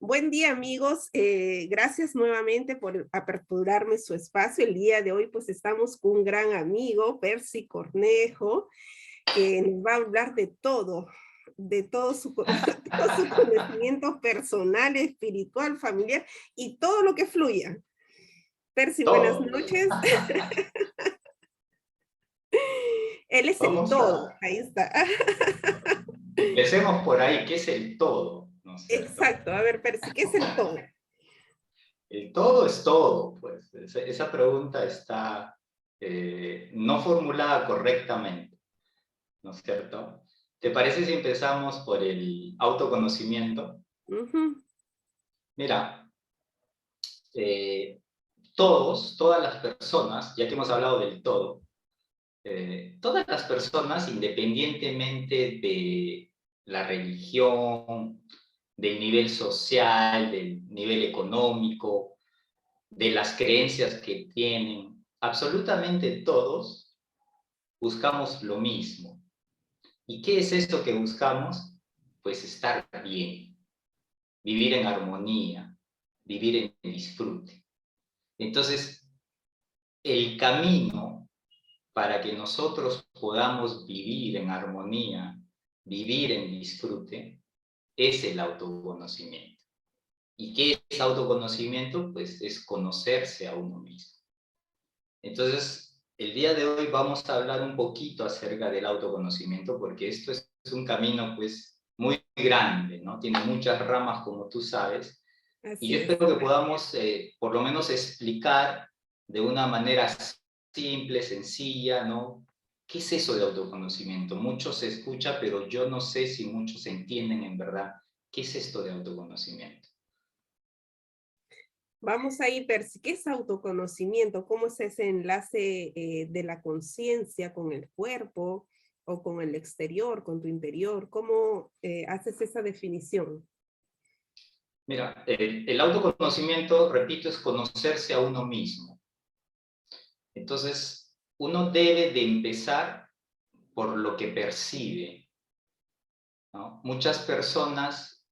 Buen día, amigos. Gracias nuevamente por aperturarme su espacio. El día de hoy, pues, estamos con un gran amigo, Percy Cornejo, que nos va a hablar de todo su, todo su conocimiento personal, espiritual, familiar y todo lo que fluya. Percy, buenas Todo. noches. Él es el Vamos todo. a, Ahí está. empecemos por ahí, ¿qué es el todo? ¿No es cierto? Exacto. A ver, Percy, ¿qué es el todo? El todo es todo, pues. Esa pregunta está no formulada correctamente, ¿no es cierto? ¿Te parece si empezamos por el autoconocimiento? Ujú. Mira, eh, todas las personas, ya que hemos hablado del todo, todas las personas, independientemente de la religión, del nivel social, del nivel económico, de las creencias que tienen, absolutamente todos buscamos lo mismo. ¿Y qué es esto que buscamos? Pues estar bien, vivir en armonía, vivir en disfrute. Entonces, el camino para que nosotros podamos vivir en armonía, vivir en disfrute, es el autoconocimiento. ¿Y qué es autoconocimiento? Pues es conocerse a uno mismo. Entonces, el día de hoy vamos a hablar un poquito acerca del autoconocimiento, porque esto es un camino pues muy grande, ¿no? Tiene muchas ramas, como tú sabes, y yo Así es. espero que podamos por lo menos explicar de una manera simple, sencilla, ¿no? ¿Qué es eso de autoconocimiento? Mucho se escucha, pero yo no sé si muchos entienden en verdad qué es esto de autoconocimiento. Vamos ahí, Percy, ¿qué es autoconocimiento? ¿Cómo es ese enlace de la conciencia con el cuerpo o con el exterior, con tu interior? ¿Cómo haces esa definición? Mira, el autoconocimiento, repito, es conocerse a uno mismo. Entonces, uno debe de empezar por lo que percibe, ¿no? Muchas personas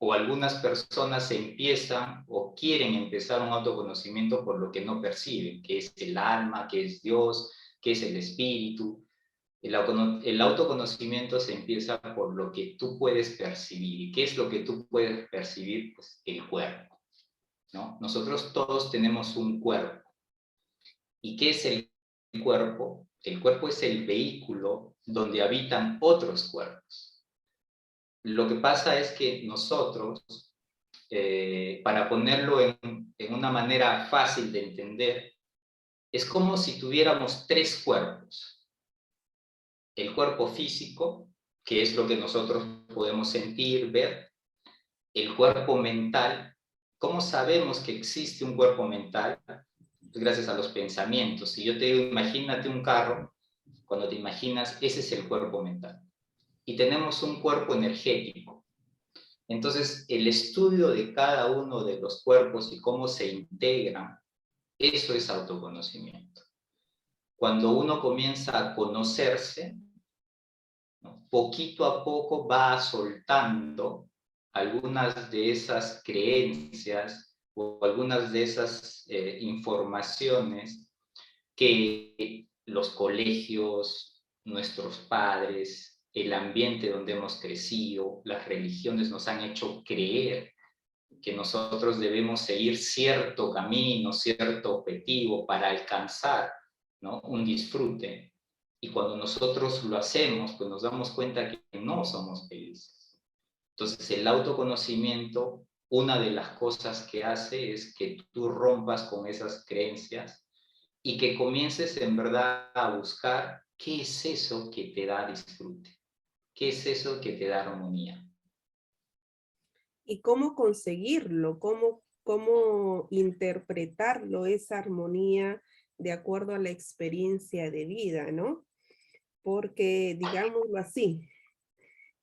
o algunas personas empiezan o quieren empezar un autoconocimiento por lo que no perciben, que es el alma, que es Dios, que es el espíritu. El autoconocimiento se empieza por lo que tú puedes percibir. ¿Y qué es lo que tú puedes percibir? Pues el cuerpo, ¿no? Nosotros todos tenemos un cuerpo. ¿Y qué es el cuerpo? El cuerpo es el vehículo donde habitan otros cuerpos. Lo que pasa es que nosotros, para ponerlo en una manera fácil de entender, es como si tuviéramos tres cuerpos. El cuerpo físico, que es lo que nosotros podemos sentir, ver. El cuerpo mental. ¿Cómo sabemos que existe un cuerpo mental? Pues gracias a los pensamientos. Si yo te digo, imagínate un carro, cuando te imaginas, ese es el cuerpo mental. Y tenemos un cuerpo energético. Entonces, el estudio de cada uno de los cuerpos y cómo se integran, eso es autoconocimiento. Cuando uno comienza a conocerse, ¿no? Poquito a poco va soltando algunas de esas creencias o algunas de esas informaciones que los colegios, nuestros padres, el ambiente donde hemos crecido, las religiones nos han hecho creer que nosotros debemos seguir cierto camino, cierto objetivo para alcanzar, ¿no? Un disfrute. Y cuando nosotros lo hacemos, pues nos damos cuenta que no somos felices. Entonces, el autoconocimiento, una de las cosas que hace es que tú rompas con esas creencias y que comiences en verdad a buscar qué es eso que te da disfrute, qué es eso que te da armonía. ¿Y cómo conseguirlo? ¿Cómo interpretarlo, esa armonía de acuerdo a la experiencia de vida, ¿no? Porque, digámoslo así,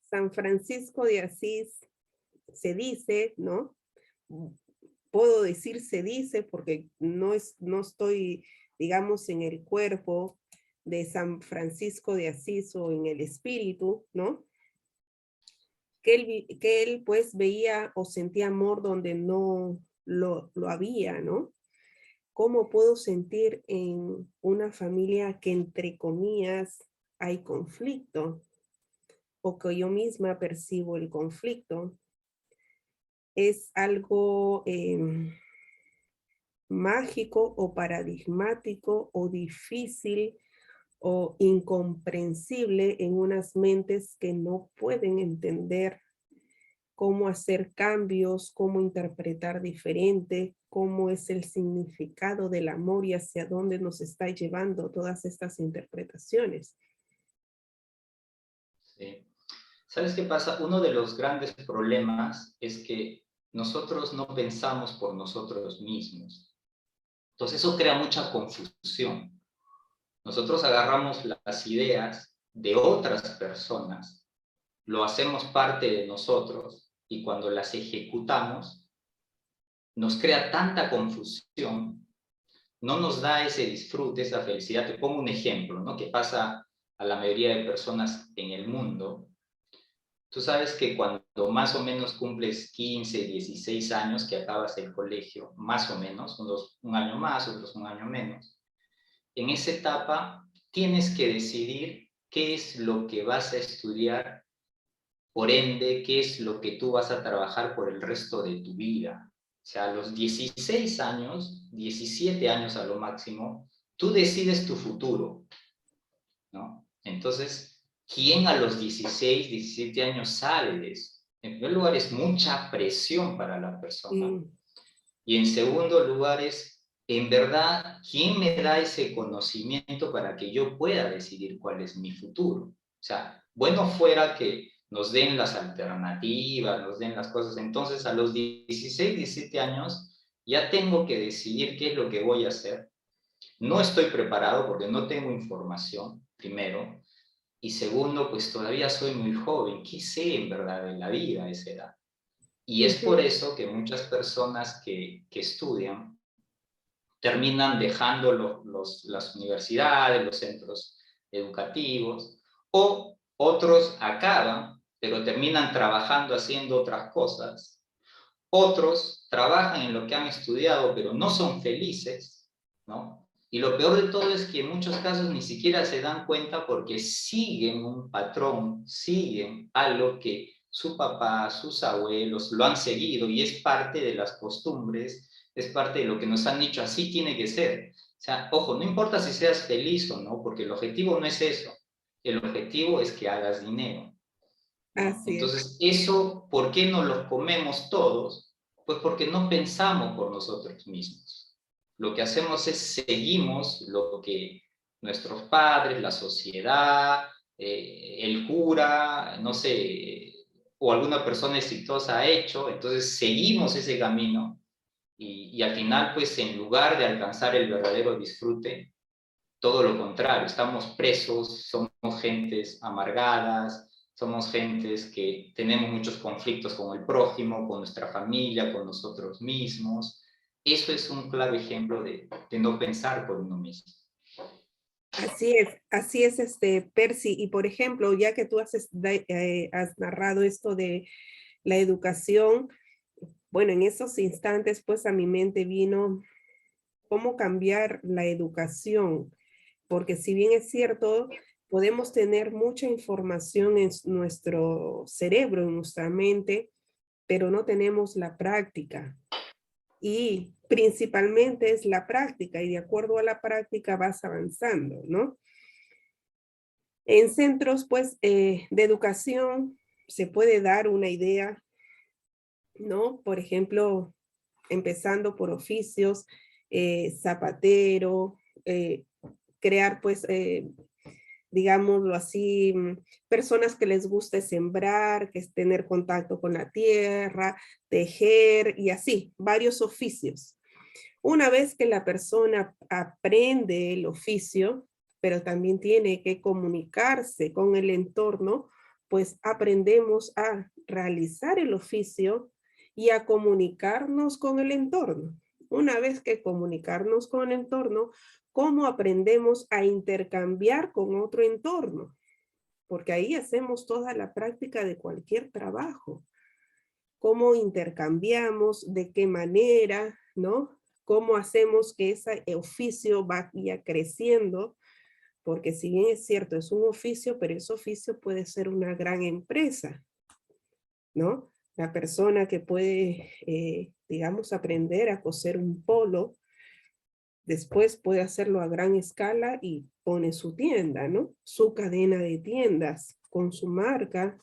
San Francisco de Asís se dice, ¿no? Puedo decir se dice porque no estoy, digamos, en el cuerpo de San Francisco de Asís o en el espíritu, ¿no? que él pues veía o sentía amor donde no lo había, ¿no? ¿Cómo puedo sentir en una familia que entre comillas hay conflicto o que yo misma percibo el conflicto? Es algo mágico o paradigmático o difícil o incomprensible en unas mentes que no pueden entender cómo hacer cambios, cómo interpretar diferente, cómo es el significado del amor y hacia dónde nos está llevando todas estas interpretaciones. Sí. ¿Sabes qué pasa? Uno de los grandes problemas es que nosotros no pensamos por nosotros mismos. Entonces eso crea mucha confusión. Nosotros agarramos las ideas de otras personas, lo hacemos parte de nosotros y cuando las ejecutamos nos crea tanta confusión, no nos da ese disfrute, esa felicidad. Te pongo un ejemplo, ¿no? Que pasa a la mayoría de personas en el mundo. Tú sabes que cuando más o menos cumples 15, 16 años que acabas el colegio, más o menos, un año más, otros un año menos, en esa etapa tienes que decidir qué es lo que vas a estudiar, por ende, qué es lo que tú vas a trabajar por el resto de tu vida. O sea, a los 16 años, 17 años a lo máximo, tú decides tu futuro, ¿no? Entonces, ¿quién a los 16, 17 años sabe de eso? En primer lugar, es mucha presión para la persona. Mm, Y en segundo lugar es, en verdad, ¿quién me da ese conocimiento para que yo pueda decidir cuál es mi futuro? O sea, bueno fuera que nos den las alternativas, nos den las cosas. Entonces, a los 16, 17 años, ya tengo que decidir qué es lo que voy a hacer. No estoy preparado porque no tengo información, primero. Y segundo, pues todavía soy muy joven. ¿Qué sé en verdad de la vida a esa edad? Y es por ujú. eso que muchas personas que estudian terminan dejando las universidades, los centros educativos, o otros acaban, pero terminan trabajando haciendo otras cosas. Otros trabajan en lo que han estudiado, pero no son felices, ¿no? Y lo peor de todo es que en muchos casos ni siquiera se dan cuenta porque siguen un patrón, siguen algo que su papá, sus abuelos lo han seguido y es parte de las costumbres, es parte de lo que nos han dicho, así tiene que ser. O sea, ojo, no importa si seas feliz o no, porque el objetivo no es eso. El objetivo es que hagas dinero, ¿no? Así es. Entonces, eso, ¿por qué no lo comemos todos? Pues porque no pensamos por nosotros mismos. Lo que hacemos es seguimos lo que nuestros padres, la sociedad, el cura, no sé, o alguna persona exitosa ha hecho, entonces seguimos ese camino y al final, pues en lugar de alcanzar el verdadero disfrute, todo lo contrario, estamos presos, somos gentes amargadas, somos gentes que tenemos muchos conflictos con el prójimo, con nuestra familia, con nosotros mismos. Eso es un claro ejemplo de no pensar por uno mismo. Así es, Percy. Y por ejemplo, ya que tú has narrado esto de la educación, bueno, en esos instantes, pues a mi mente vino cómo cambiar la educación, porque si bien es cierto, podemos tener mucha información en nuestro cerebro, en nuestra mente, pero no tenemos la práctica. Y principalmente es la práctica, y de acuerdo a la práctica vas avanzando, ¿no? En centros, pues, de educación se puede dar una idea, ¿no? Por ejemplo, empezando por oficios, zapatero, crear, pues, digámoslo así, personas que les guste sembrar, que es tener contacto con la tierra, tejer y así, varios oficios. Una vez que la persona aprende el oficio, pero también tiene que comunicarse con el entorno, pues aprendemos a realizar el oficio y a comunicarnos con el entorno. Una vez que comunicarnos con el entorno, ¿cómo aprendemos a intercambiar con otro entorno? porque ahí hacemos toda la práctica de cualquier trabajo. Cómo intercambiamos, de qué manera, ¿no? Cómo hacemos que ese oficio vaya creciendo, porque si bien es cierto, es un oficio, pero ese oficio puede ser una gran empresa, ¿no? La persona que puede, digamos, aprender a coser un polo, después puede hacerlo a gran escala y pone su tienda, ¿no? Su cadena de tiendas con su marca,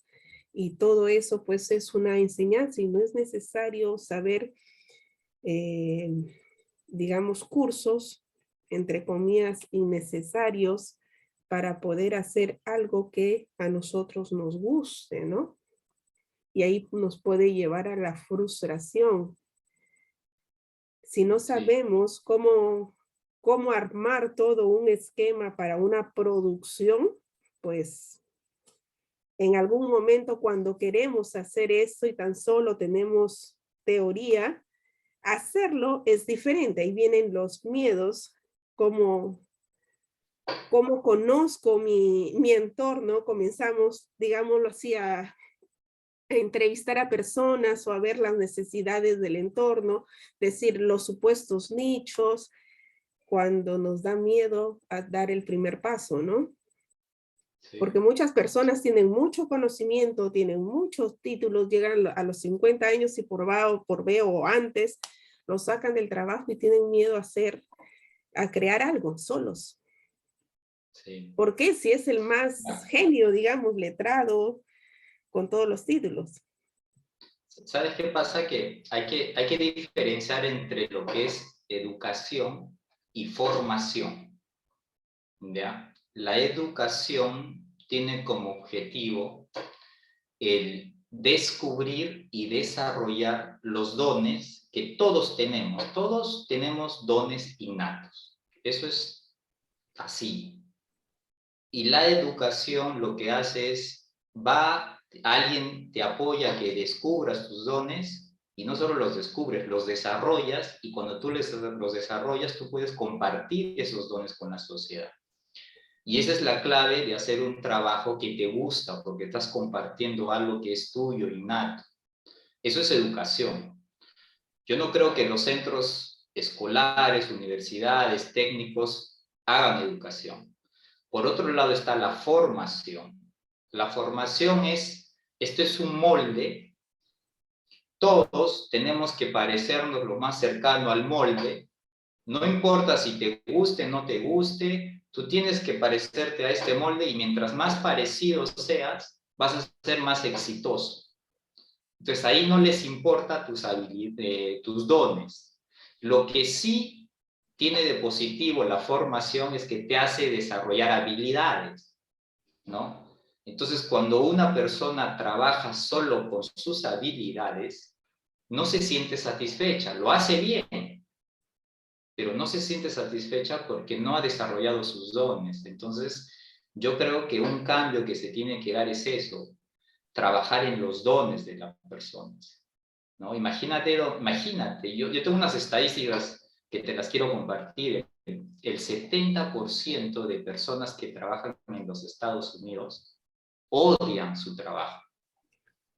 y todo eso pues es una enseñanza y no es necesario saber, eh, digamos, cursos, entre comillas, innecesarios para poder hacer algo que a nosotros nos guste, ¿no? Y ahí nos puede llevar a la frustración. Si no Sí, sabemos cómo armar todo un esquema para una producción, pues en algún momento cuando queremos hacer esto y tan solo tenemos teoría, hacerlo es diferente. Ahí vienen los miedos, como cómo conozco mi entorno, comenzamos, digámoslo así, a entrevistar a personas o a ver las necesidades del entorno, decir los supuestos nichos, cuando nos da miedo a dar el primer paso, ¿no? sí. Porque muchas personas tienen mucho conocimiento, tienen muchos títulos, llegan a los 50 años y por A o por B o antes, los sacan del trabajo y tienen miedo a crear algo solos. Sí. ¿Por qué? Si es el más genio, digamos, letrado, con todos los títulos. ¿Sabes qué pasa? Que hay que diferenciar entre lo que es educación y formación, ¿ya? La educación tiene como objetivo el descubrir y desarrollar los dones que todos tenemos. Todos tenemos dones innatos. Eso es así. Y la educación lo que hace es, alguien te apoya a que descubras tus dones y no solo los descubres, los desarrollas, y cuando tú los desarrollas, tú puedes compartir esos dones con la sociedad. Y esa es la clave de hacer un trabajo que te gusta, porque estás compartiendo algo que es tuyo, innato. Eso es educación. Yo no creo que los centros escolares, universidades, técnicos hagan educación. Por otro lado está la formación. La formación esto es un molde, todos tenemos que parecernos lo más cercano al molde, no importa si te guste o no te guste, tú tienes que parecerte a este molde y mientras más parecido seas, vas a ser más exitoso. Entonces ahí no les importa tus dones. Lo que sí tiene de positivo la formación es que te hace desarrollar habilidades, ¿no? Entonces, cuando una persona trabaja solo con sus habilidades, no se siente satisfecha, lo hace bien, pero no se siente satisfecha porque no ha desarrollado sus dones. Entonces, yo creo que un cambio que se tiene que dar es eso, trabajar en los dones de las personas, ¿no? Imagínate, yo tengo unas estadísticas que te las quiero compartir. El 70% de personas que trabajan en los Estados Unidos odian su trabajo.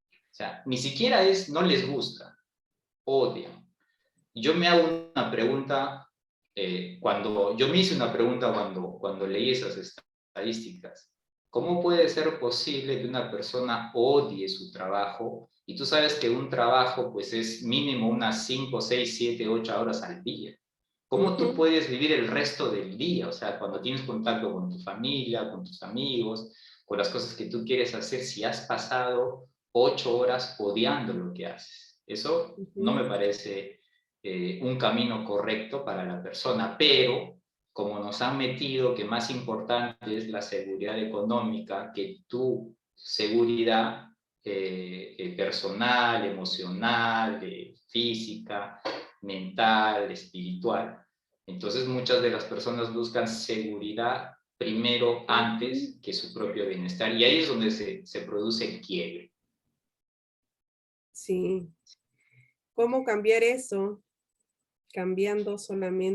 O sea, ni siquiera no les gusta, odian. Yo me hago una pregunta, yo me hice una pregunta cuando leí esas estadísticas. ¿Cómo puede ser posible que una persona odie su trabajo? Y tú sabes que un trabajo pues es mínimo unas 5, 6, 7, 8 horas al día. ¿Cómo tú Ujú. puedes vivir el resto del día? O sea, cuando tienes contacto con tu familia, con tus amigos, con las cosas que tú quieres hacer, si has pasado 8 horas odiando lo que haces. Eso no me Ujú. parece un camino correcto para la persona, pero como nos han metido que más importante es la seguridad económica que tu seguridad personal, emocional, física, mental, espiritual. Entonces muchas de las personas buscan seguridad primero Ujú. antes que su propio bienestar y ahí es donde se produce el quiebre. Sí. ¿Cómo cambiar eso? Cambiando solamente